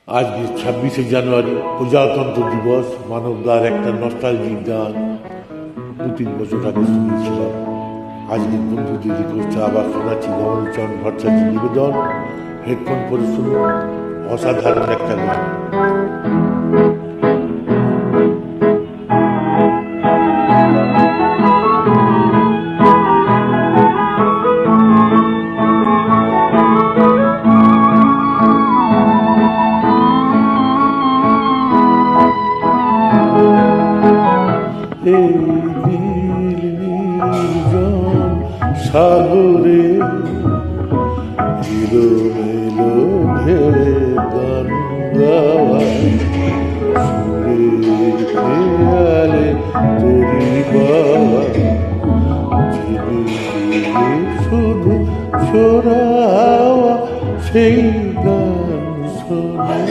আজ 26শে জানুয়ারি প্রজাতন্ত্র দিবস। মানবদার একটা নস্টালজিক গান 2-3 বছর আগে শুনিয়েছিলাম। আজকের বন্ধুদের রিকোয়েস্টে আবার শোনাচ্ছি ভবানীচরণ ভট্টাচার্যের নিবেদন। হেডফোন পরে শুনুন, অসাধারণ একটা গান। এই নীল নির্জন সাগরে এলোমেলো ভেবে গান গাওয়ায় সুরের খেয়ালে তরি বাবা ঝিমিয়ে শুধু ছোড়া হাওয়া সেই গান শোনে।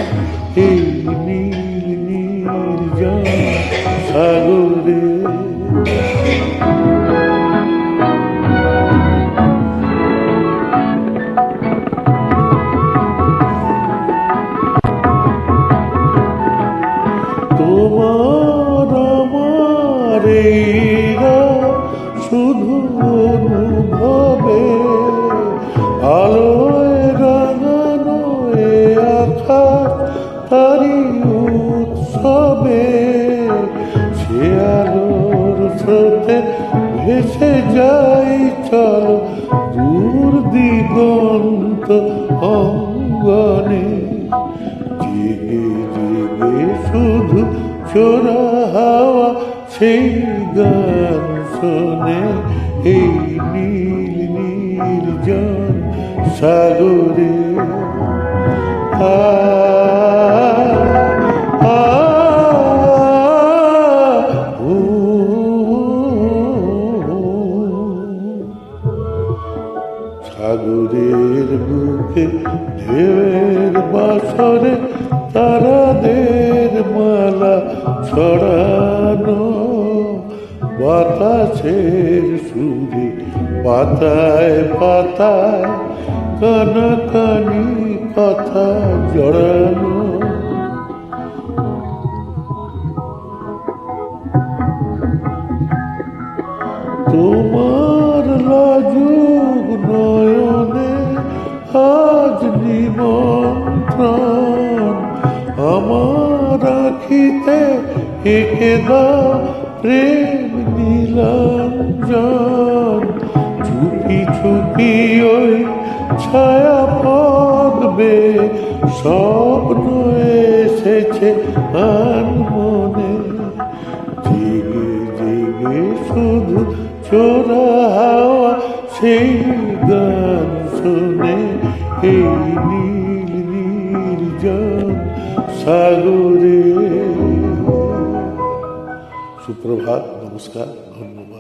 এই নীল নির্জন সাগরে তোমার আমার শুধু অনুভবে আলোয় রাঙানো আকাশ তারি উৎসবে সে আলোর স্রোতে ভেসে যাই চলো দূর দিগন্ত অঙ্গনে। জেগে জেগে শুধু চোরা হাওয়া সেই গান শোনে। এই নীল নির্জন সাগরে সাগরের বুকে ঢেউয়ের বাসরে তারাদের মালা ছড়ানো বাতাসের সুরে পাতায় পাতায় কানাকানি কথা জড়ানো। তোমার লাজুক নয়নে আজ নিমন্ত্রণ আমার আখিতে এঁকে দাও প্রেম নীলাঞ্জন। চুপি চুপি ওই ছায়া পদবে স্বপ্ন এসেছে আন মনে। জেগে জেগে শুধু চোরা হাওয়া সেই গান শোনে। এই নীল নির্জন সাগরে। সুপ্রভাত, নমস্কার, ধন্যবাদ।